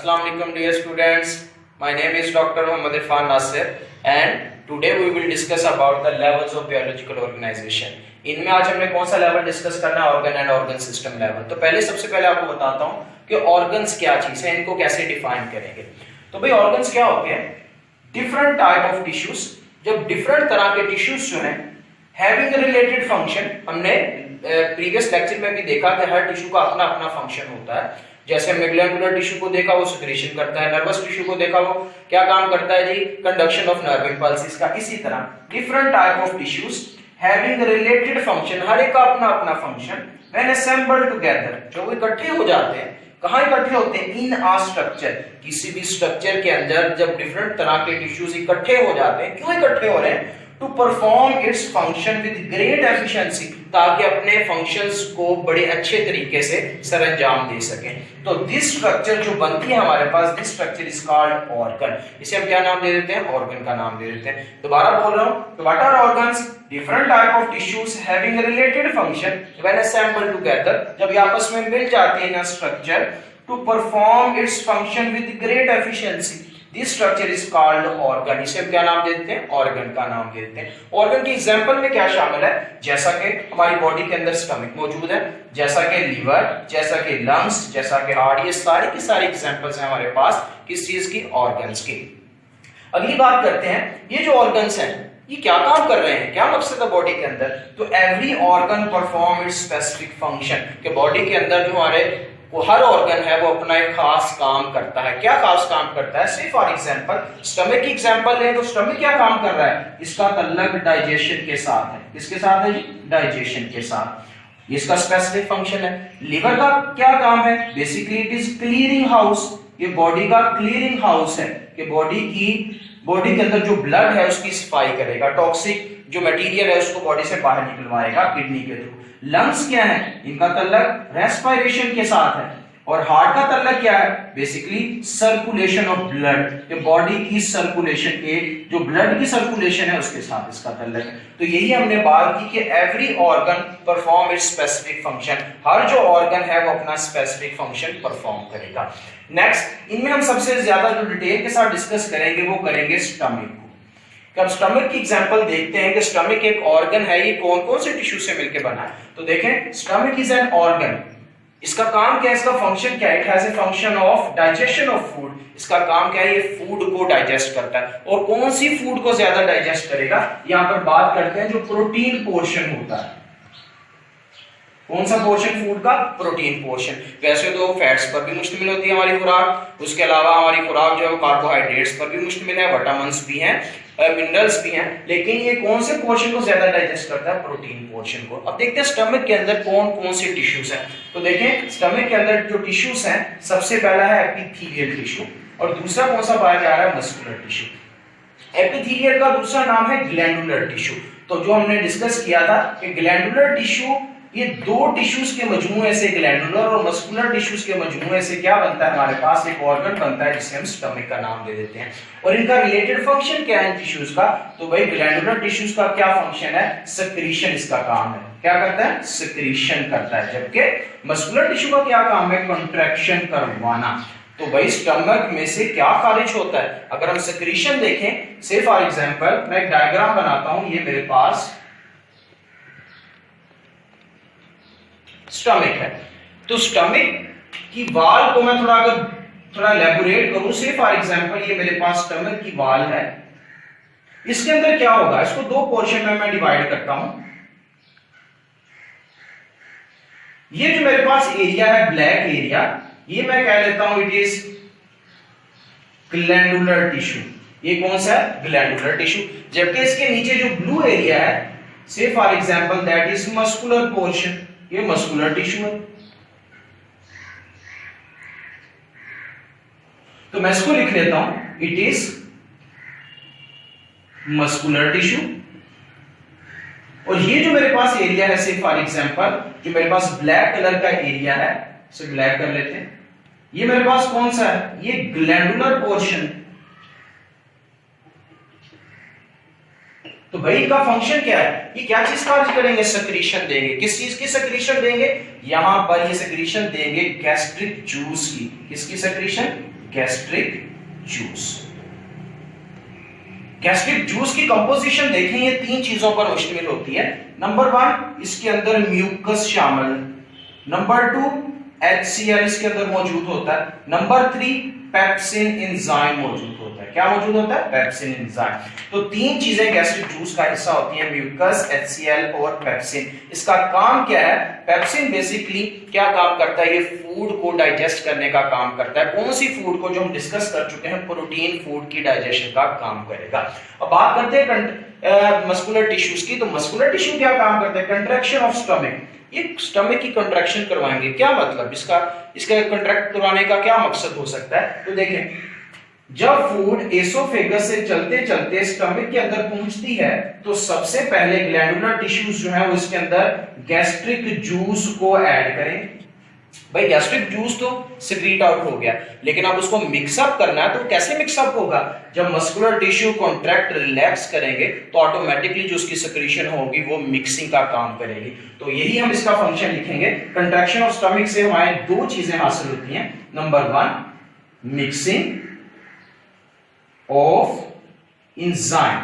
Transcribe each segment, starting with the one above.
Assalamu alaikum dear students. My name is Dr. Muhammad Irfan Nasir and today we will discuss about the levels of biological organization. इनमें आज हमने कौन सा level discuss करना है? Organ and organ system level. तो सबसे पहले आपको बताता हूँ कि ऑर्गन्स क्या चीज है, इनको कैसे डिफाइन करेंगे। तो भाई ऑर्गन्स क्या होते हैं? Different type of tissues. जब डिफरेंट तरह के टिश्यूज जो हैं हैविंग रिलेटेड फंक्शन, हमने प्रीवियस लेक्चर में भी देखा कि हर टिश्यू का अपना अपना फंक्शन होता है। जैसे हमने ग्लैंडुलर टिश्यू को देखा, वो सिक्रीशन करता है। नर्वस टिश्यू को देखा, वो क्या काम करता है जी? कंडक्शन ऑफ नर्व इंपल्सेस का। इसी तरह different type of tissues having related function, हर एक का अपना अपना फंक्शन। व्हेन असेंबल्ड टुगेदर, जब वो इकट्ठे हो जाते हैं, कहाँ इकट्ठे होते हैं? इन आ स्ट्रक्चर, किसी भी स्ट्रक्चर के अंदर जब डिफरेंट तरह के टिश्यूज इकट्ठे हो जाते हैं, क्यों इकट्ठे हो रहे हैं? To perform its function with great efficiency, ताकि अपने फंक्शंस को बड़े अच्छे तरीके से सरंजाम दे सकें। तो दिस स्ट्रक्चर जो बनती है हमारे पास, this structure is called organ. इसे हम क्या नाम दे देते हैं? ऑर्गन का नाम दे देते हैं। दोबारा बोल रहा हूं, तो what are organs? Different type of tissues having related function when assembled together, जब ये आपस में मिल जाते हैं in structure to perform its function with great efficiency, this structure is called organ. इसे हम क्या नाम दे देते हैं? ऑर्गन का नाम दे देते हैं। ऑर्गन की एग्जांपल में क्या शामिल है? जैसा कि हमारी बॉडी के अंदर स्टमक मौजूद है, जैसा कि लीवर, जैसा कि लंग्स, जैसा कि हार्ट, ये सारी की सारी एग्जांपल्स हैं हमारे पास किस चीज की? ऑर्गन्स की। अगली बात करते हैं, ये जो ऑर्गन्स हैं ये क्या काम कर रहे हैं, क्या मकसद है बॉडी के अंदर? तो every organ perform its specific function, कि बॉडी के अंदर जो हमारे वो हर ऑर्गन है वो अपना एक खास काम करता है। क्या खास काम करता है? से फॉर एग्जांपल स्टमक की एग्जांपल लें तो स्टमक क्या काम कर रहा है? इसका ताल्लुक डाइजेशन के साथ है। किसके साथ है जी? डाइजेशन के साथ। इसका स्पेसिफिक फंक्शन है। लिवर का क्या काम है? Basically it is clearing house, ये बॉडी का क्लीयरिंग हाउस है कि बॉडी के अंदर जो ब्लड है उसकी सफाई करेगा, टॉक्सिक जो मटेरियल है उसको बॉडी से बाहर निकलवाएगा किडनी के थ्रू। लंग्स क्या है? इनका ताल्लुक रेस्पिरेशन के साथ है। और हार्ट का ताल्लुक क्या है? बेसिकली सर्कुलेशन ऑफ ब्लड, ये बॉडी की सर्कुलेशन के जो ब्लड की सर्कुलेशन है उसके साथ इसका ताल्लुक है। तो यही हमने बात की कि every organ perform its specific function, हर जो ऑर्गन है वो अपना स्पेसिफिक फंक्शन परफॉर्म करेगा। नेक्स्ट, इनमें हम सबसे ज्यादा जो डिटेल के साथ डिस्कस करेंगे वो करेंगे स्टमक को। अब स्टमक की एग्जांपल देखते हैं कि स्टमक एक ऑर्गन है, ये कौन कौन से टिश्यू से मिलकर बना है। तो देखें, स्टमक इज एन ऑर्गन। इसका काम क्या है? इसका फंक्शन क्या है? It has a function of digestion of food. इसका काम क्या है? ये फूड को डाइजेस्ट करता है। और कौन सी फूड को ज्यादा डाइजेस्ट करेगा? यहां पर बात करते हैं जो प्रोटीन पोर्शन होता है। कौन सा पोर्शन फूड का? Protein portion. वैसे तो फैट्स पर भी मुश्तमिल होती है हमारी खुराक, उसके अलावा हमारी खुराक जो है कार्बोहाइड्रेट्स पर भी मुश्तमिल है, विटामिन्स भी हैं, मिनरल्स भी हैं, लेकिन ये कौन से पोर्शन को ज्यादा डाइजेस्ट करता है? प्रोटीन पोर्शन को। अब देखते हैं स्टमक के अंदर कौन कौन से टिश्यूज हैं। तो देखें, स्टमक के अंदर जो टिश्यूज हैं, सबसे पहला है एपिथेलियल टिश्यू और दूसरा कौन सा पाया जा रहा है? Muscular tissue. एपिथेलियल का दूसरा नाम है ग्लैंडुलर टिश्यू। तो जो हमने डिस्कस किया था कि ग्लैंडुलर टिश्यू ये दो टिश्यूज के मजमूए से, ग्लैंडुलर और मस्कुलर टिश्यूज के मजमूए से क्या बनता है? हमारे पास एक ऑर्गन बनता है जिसे हम स्टमक का नाम दे देते हैं। और इनका रिलेटेड फंक्शन क्या है टिश्यूज का? तो भाई ग्लैंडुलर टिश्यूज का क्या फंक्शन है? सेक्रीशन इसका काम है। क्या करता है? सेक्रीशन करता है। जबकि मस्कुलर टिश्यू का क्या काम है? कंट्रैक्शन करवाना। तो भाई स्टमक में से क्या खारिज होता है? अगर हम सेक्रीशन देखें, से फॉर एग्जांपल मैं एक डायग्राम बनाता हूं, ये मेरे पास स्टमक है। तो स्टमक की वाल को मैं थोड़ा एलैबोरेट करूं, से फॉर एग्जांपल ये मेरे पास स्टमक की वाल है। इसके अंदर क्या होगा? इसको दो पोर्शन में मैं डिवाइड करता हूं। ये जो मेरे पास एरिया है, ब्लैक एरिया, ये मैं कह लेता हूं इट इज ग्लैंडुलर टिश्यू। ये कौन सा है? Glandular tissue. जबकि इसके नीचे जो ब्लू एरिया है, से for example that is muscular portion, ये मस्कुलर टिश्यू है। तो मैं इसको लिख लेता हूं, इट इज मस्कुलर टिश्यू। और ये जो मेरे पास एरिया है, से फॉर एग्जांपल जो मेरे पास ब्लैक कलर का एरिया है, इसे ब्लैक कर लेते हैं, ये मेरे पास कौन सा है? ये ग्लैंडुलर पोर्शन। तो भाई इनका फंक्शन क्या है? ये क्या चीज कार्य करेंगे? सेक्रीशन देंगे। किस चीज की सेक्रीशन देंगे? यहां पर ये सेक्रीशन देंगे गैस्ट्रिक जूस की। किसकी secretion? Gastric juice. Gastric juice की कंपोजिशन देखें, ये 3 चीजों पर मुश्तमिल होती है। नंबर 1, इसके अंदर म्यूकस शामिल है। नंबर 2, HCl इसके अंदर मौजूद होता है। नंबर 3, पेप्सिन एंजाइम मौजूद होता है। क्या मौजूद होता है? Pepsin enzyme. तो 3 चीजें गैस्ट्रिक जूस का हिस्सा होती हैं, म्यूकस, HCl और पेप्सिन। इसका काम क्या है? पेप्सिन बेसिकली क्या काम करता है? ये फूड को डाइजेस्ट करने का काम करता है। कौन सी फूड को? जो हम डिस्कस कर चुके हैं, प्रोटीन फूड की डाइजेशन का काम करेगा। अब बात करते हैं मस्कुलर टिश्यूज की। तो मस्कुलर टिश्यू क्या काम करते हैं? Contraction of stomach. ये स्टमक की कंट्रैक्शन करवाएंगे। क्या मतलब इसका कंट्रैक्ट करवाने का क्या मकसद हो सकता है? तो देखें, जब फूड एसोफेगस से चलते चलते स्टमक के अंदर पहुंचती है तो सबसे पहले ग्लैंडुलर टिश्यूज जो है वो इसके अंदर गैस्ट्रिक जूस को ऐड करें। भाई गैस्ट्रिक जूस तो सिक्रीट आउट हो गया, लेकिन अब उसको मिक्सअप करना है। तो कैसे मिक्सअप होगा? जब मस्कुलर टिश्यू कॉन्ट्रैक्ट रिलैक्स करेंगे तो ऑटोमेटिकली जो उसकी सिक्रीशन होगी वो मिक्सिंग का काम करेगी। तो यही हम इसका फंक्शन लिखेंगे। कंट्रैक्शन ऑफ स्टमक से हमारे 2 चीजें हासिल होती हैं। Number 1, mixing of enzyme.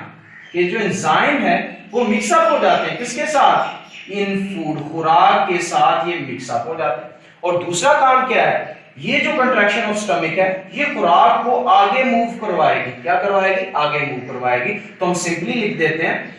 ये जो एंजाइम है वो मिक्सअप हो जाते हैं किसके साथ? इन फूड, खुराक के साथ ये मिक्सअप हो जाते हैं। और दूसरा काम क्या है? ये जो कंट्रैक्शन ऑफ स्टमक है ये खुराक को आगे मूव करवाएगी। क्या करवाएगी? आगे मूव करवाएगी। तो हम सिंपली लिख देते हैं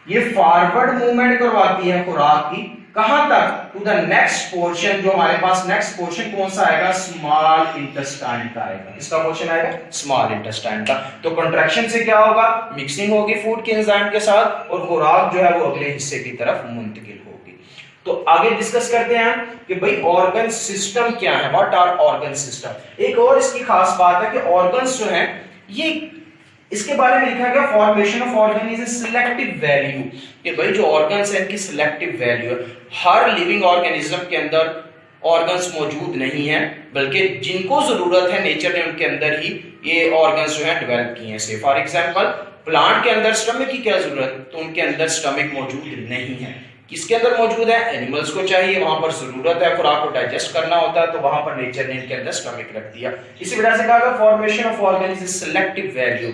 ये फॉरवर्ड मूवमेंट करवाती है खुराक की। कहां तक? To the next portion. जो हमारे पास नेक्स्ट पोर्शन कौन सा आएगा? स्मॉल इंटेस्टाइन का आएगा। इसका पोर्शन आएगा स्मॉल इंटेस्टाइन का। तो कंट्रैक्शन से क्या होगा? मिक्सिंग होगी फूड के एंजाइम के साथ और खुराक जो है वो अगले हिस्से की तरफ मुंतकिल होगी। तो आगे डिस्कस करते हैं कि भाई ऑर्गन सिस्टम क्या है। What are organ system? एक और इसकी खास बात है कि ऑर्गन्स जो हैं ये, इसके बारे में लिखा गया formation of organ is a selective value. कि भाई जो ऑर्गन्स है इनकी सिलेक्टिव वैल्यू है। हर लिविंग ऑर्गेनिज्म के अंदर ऑर्गन्स मौजूद नहीं है, बल्कि जिनको जरूरत है नेचर ने उनके अंदर ही ये ऑर्गन्स जो है डेवलप किए हैं। से फॉर एग्जांपल प्लांट के अंदर स्टमक की क्या जरूरत? तो उनके अंदर स्टमक मौजूद नहीं है। किसके अंदर मौजूद है? एनिमल्स को चाहिए, वहां पर जरूरत है, खुराक को डाइजेस्ट करना होता है, तो वहां पर नेचर ने इनके अंदर स्टमक रख दिया। इसी वजह से कहा गया formation of organ is a selective value.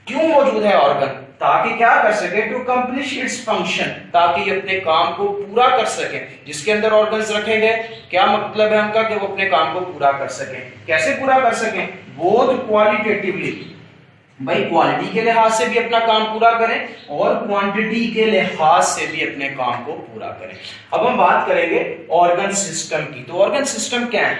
क्यों मौजूद है ऑर्गन? ताकि क्या कर सके? टू कंप्लीट इट्स फंक्शन, ताकि ये अपने काम को पूरा कर सके। जिसके अंदर ऑर्गन्स रखे गए, क्या मतलब है उनका? कि वो अपने काम को पूरा कर सके। कैसे पूरा कर सके? बोथ क्वालिटेटिवली, भाई क्वालिटी के लिहाज से भी अपना काम पूरा करें और क्वांटिटी के लिहाज से भी अपने काम को पूरा करें। अब हम बात करेंगे ऑर्गन सिस्टम की। तो ऑर्गन सिस्टम क्या है?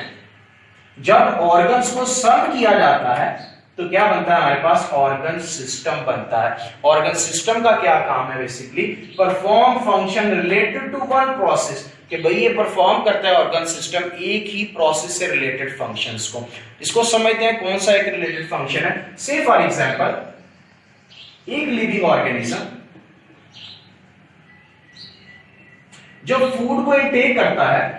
जब ऑर्गन्स को सम किया जाता है तो क्या बनता है? हमारे पास ऑर्गन सिस्टम बनता है। ऑर्गन सिस्टम का क्या काम है? Basically perform function related to one process. कि भाई ये परफॉर्म करता है ऑर्गन सिस्टम एक ही प्रोसेस से रिलेटेड फंक्शंस को। इसको समझते हैं कौन सा एक रिलेटेड फंक्शन है। से फॉर एग्जांपल एक लिविंग ऑर्गेनिज्म जो फूड को इनटेक करता है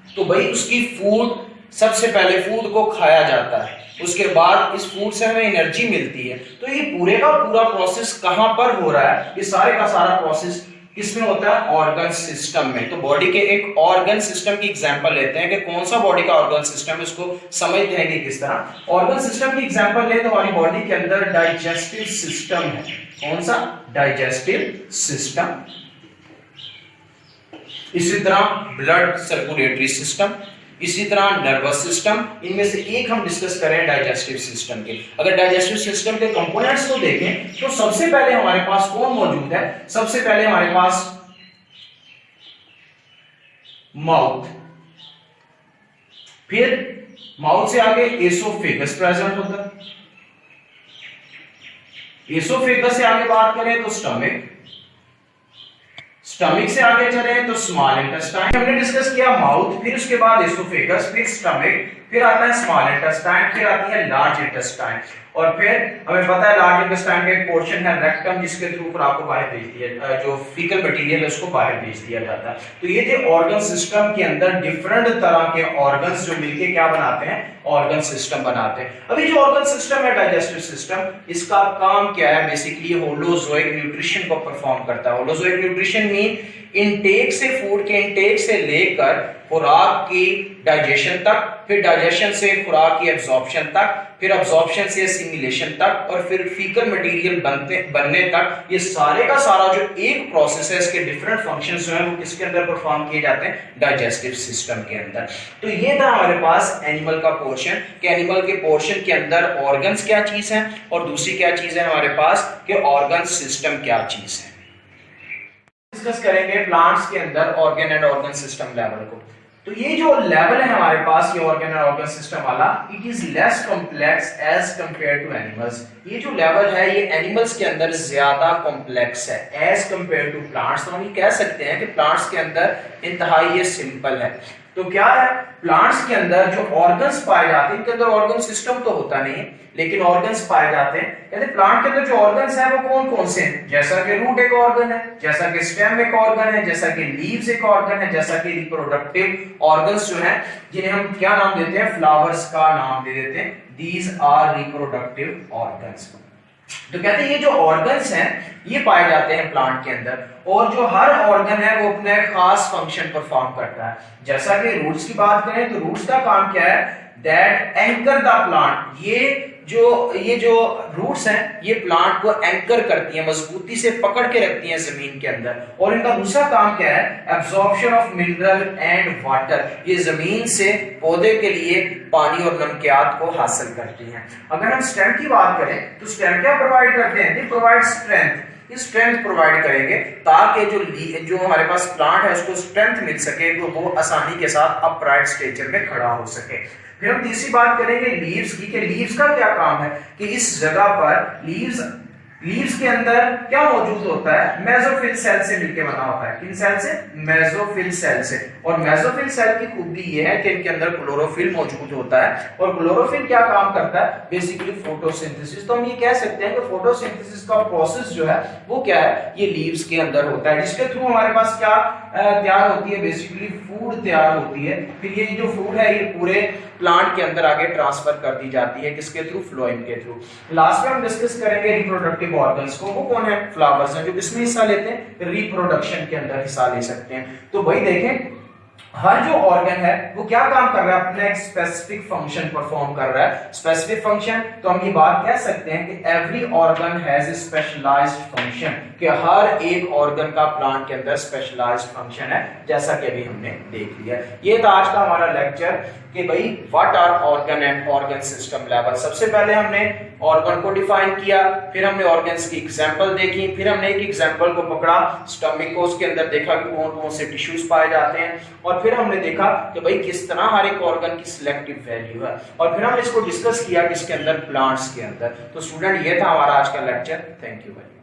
तो भाई उसकी फूड, सबसे पहले फूड को खाया जाता है, उसके बाद इस फूड से हमें एनर्जी मिलती है। तो ये पूरे का पूरा प्रोसेस कहां पर हो रहा है? ये सारे का सारा प्रोसेस किसमें होता है? ऑर्गन सिस्टम में। तो बॉडी के एक ऑर्गन सिस्टम की एग्जांपल लेते हैं कि कौन सा बॉडी का ऑर्गन सिस्टम है, इसको समझते हैं कि किस तरह। ऑर्गन सिस्टम की एग्जांपल ले तो हमारी बॉडी के अंदर डाइजेस्टिव सिस्टम है। कौन सा? Digestive system. इसी तरह ब्लड सर्कुलेटरी सिस्टम, इसी तरह नर्वस सिस्टम। इनमें से एक हम डिस्कस करें डाइजेस्टिव सिस्टम के। अगर डाइजेस्टिव सिस्टम के कंपोनेंट्स को देखें तो सबसे पहले हमारे पास कौन मौजूद है? सबसे पहले हमारे पास माउथ, फिर माउथ से आगे एसोफेगस प्रेजेंट होता है। एसोफेगस से आगे बात करें तो स्टमक, स्टमक से आगे चले तो स्मॉल इंटेस्टाइन। हमने डिस्कस किया माउथ, फिर उसके बाद एसोफेगस, फिर स्टमक, फिर आता है स्मॉल इंटेस्टाइन, फिर आती है लार्ज इंटेस्टाइन, और फिर हमें पता है लार्ज इंटेस्टाइन का एक पोर्शन है रेक्टम, जिसके थ्रू फिर आपको बाहर भेज दिया, जो फीकल मटेरियल है उसको बाहर भेज दिया जाता है। तो ये जो ऑर्गन सिस्टम के अंदर डिफरेंट तरह के ऑर्गन्स जो मिलके क्या बनाते हैं? ऑर्गन सिस्टम बनाते हैं। अभी जो ऑर्गन सिस्टम है डाइजेस्टिव सिस्टम, इसका काम क्या है? बेसिकली होलोजोइक न्यूट्रिशन को परफॉर्म करता है। होलोजोइक न्यूट्रिशन मीन इनटेक से, फूड के इनटेक से लेकर खुराक की डाइजेशन तक, फिर डाइजेशन से खुराक की एब्जॉर्प्शन तक, फिर एब्जॉर्प्शन से एसिमिलेशन तक, और फिर फीकल मटेरियल बनने तक, ये सारे का सारा जो एक प्रोसेस है, इसके डिफरेंट फंक्शंस जो हैं वो किसके अंदर परफॉर्म किए जाते हैं? डाइजेस्टिव सिस्टम के अंदर। तो ये था हमारे पास एनिमल का पोर्शन, कि एनिमल के पोर्शन के अंदर ऑर्गन्स क्या चीज है, और दूसरी क्या चीज है हमारे पास कि ऑर्गन सिस्टम क्या चीज है। डिस्कस करेंगे प्लांट्स के अंदर organ and organ system level को। तो ये जो लेवल है हमारे पास, ये ऑर्गन एंड ऑर्गन सिस्टम वाला, it is less complex as compare to animals. ये जो लेवल है ये एनिमल्स के अंदर ज्यादा कॉम्प्लेक्स है एज कंपेयर टू प्लांट्स। तो हम ये कह सकते हैं कि प्लांट्स के अंदर इंतहाई ये सिंपल है। तो क्या है, प्लांट्स के अंदर जो ऑर्गन्स पाए जाते हैं, इनके अंदर ऑर्गन सिस्टम तो होता नहीं है, लेकिन ऑर्गन्स पाए जाते हैं। कहते हैं प्लांट के अंदर जो ऑर्गन्स हैं वो कौन कौन से हैं? जैसा कि रूट एक ऑर्गन है, जैसा कि स्टेम एक ऑर्गन है, जैसा कि लीव्स एक ऑर्गन है, जैसा कि रिप्रोडक्टिव ऑर्गन्स जो हैं जिन्हें हम क्या नाम देते हैं? फ्लावर्स का नाम दे देते हैं। These are reproductive organs. तो कहते हैं ये जो ऑर्गन्स हैं ये पाए जाते हैं प्लांट के अंदर, और जो हर ऑर्गन है वो अपने खास फंक्शन परफॉर्म करता है। जैसा कि रूट्स की बात करें तो रूट्स का काम क्या है? That anchor the plant. ये जो रूट्स हैं ये प्लांट को एंकर करती हैं, मजबूती से पकड़ के रखती हैं जमीन के अंदर। और इनका दूसरा काम क्या है? Absorption of mineral and water. ये जमीन से पौधे के लिए पानी और नमकियात को हासिल करती हैं। अगर हम स्टेम की बात करें तो स्टेम क्या प्रोवाइड करते हैं? They provide strength. Strength provide करेंगे ताकि जो हमारे पास प्लांट है उसको स्ट्रेंथ मिल सके, वो आसानी के साथ अपराइट स्ट्रक्चर में खड़ा हो सके। फिर हम तीसरी बात करेंगे लीव्स की, कि लीव्स का क्या काम है? कि इस जगह पर लीव्स के अंदर क्या मौजूद होता है? मेसोफिल सेल से मिलकर बना होता है। किन सेल से? मेसोफिल सेल से। और मेसोफिल सेल की खूबी ये है कि इनके अंदर क्लोरोफिल मौजूद होता है। और क्लोरोफिल क्या काम करता है? Basically photosynthesis. तो हम ये कह सकते हैं कि फोटोसिंथेसिस का प्रोसेस जो है वो क्या है? ये लीव्स के अंदर होता है, जिसके थ्रू हमारे पास क्या तैयार होती है? बेसिकली फूड तैयार होती है। फिर ये जो फूड है ये पूरे प्लांट के अंदर आगे ट्रांसफर कर दी जाती है। किसके थ्रू? फ्लोएम के थ्रू। लास्ट में हम डिस्कस करेंगे रिप्रोडक्टिव ऑर्गन्स को। वो कौन है? फ्लावर्स हैं, जो किसमें हिस्सा लेते हैं? रिप्रोडक्शन के अंदर हिस्सा ले सकते हैं। तो भाई देखें, हर जो ऑर्गन है वो क्या काम कर रहा है? अपना एक स्पेसिफिक फंक्शन परफॉर्म कर रहा है। स्पेसिफिक फंक्शन, तो हम ये बात कह सकते हैं कि every organ has a specialized function, कि हर एक ऑर्गन का प्लांट के अंदर स्पेशलाइज्ड फंक्शन है, जैसा कि अभी हमने देख लिया। ये था आज का हमारा लेक्चर कि भाई what are organ and organ system level. सबसे पहले हमने ऑर्गन को डिफाइन किया, फिर हमने ऑर्गन्स की एग्जांपल देखी, फिर हमने एक एग्जांपल को पकड़ा स्टमक को, उसके अंदर देखा कि कौन कौन से टिश्यूज पाए जाते हैं, और फिर हमने देखा कि भाई किस तरह हर एक ऑर्गन की सिलेक्टिव वैल्यू है, और फिर हमने इसको डिस्कस किया किसके अंदर? प्लांट्स के अंदर। तो स्टूडेंट ये था हमारा आज का लेक्चर। थैंक यू भाई।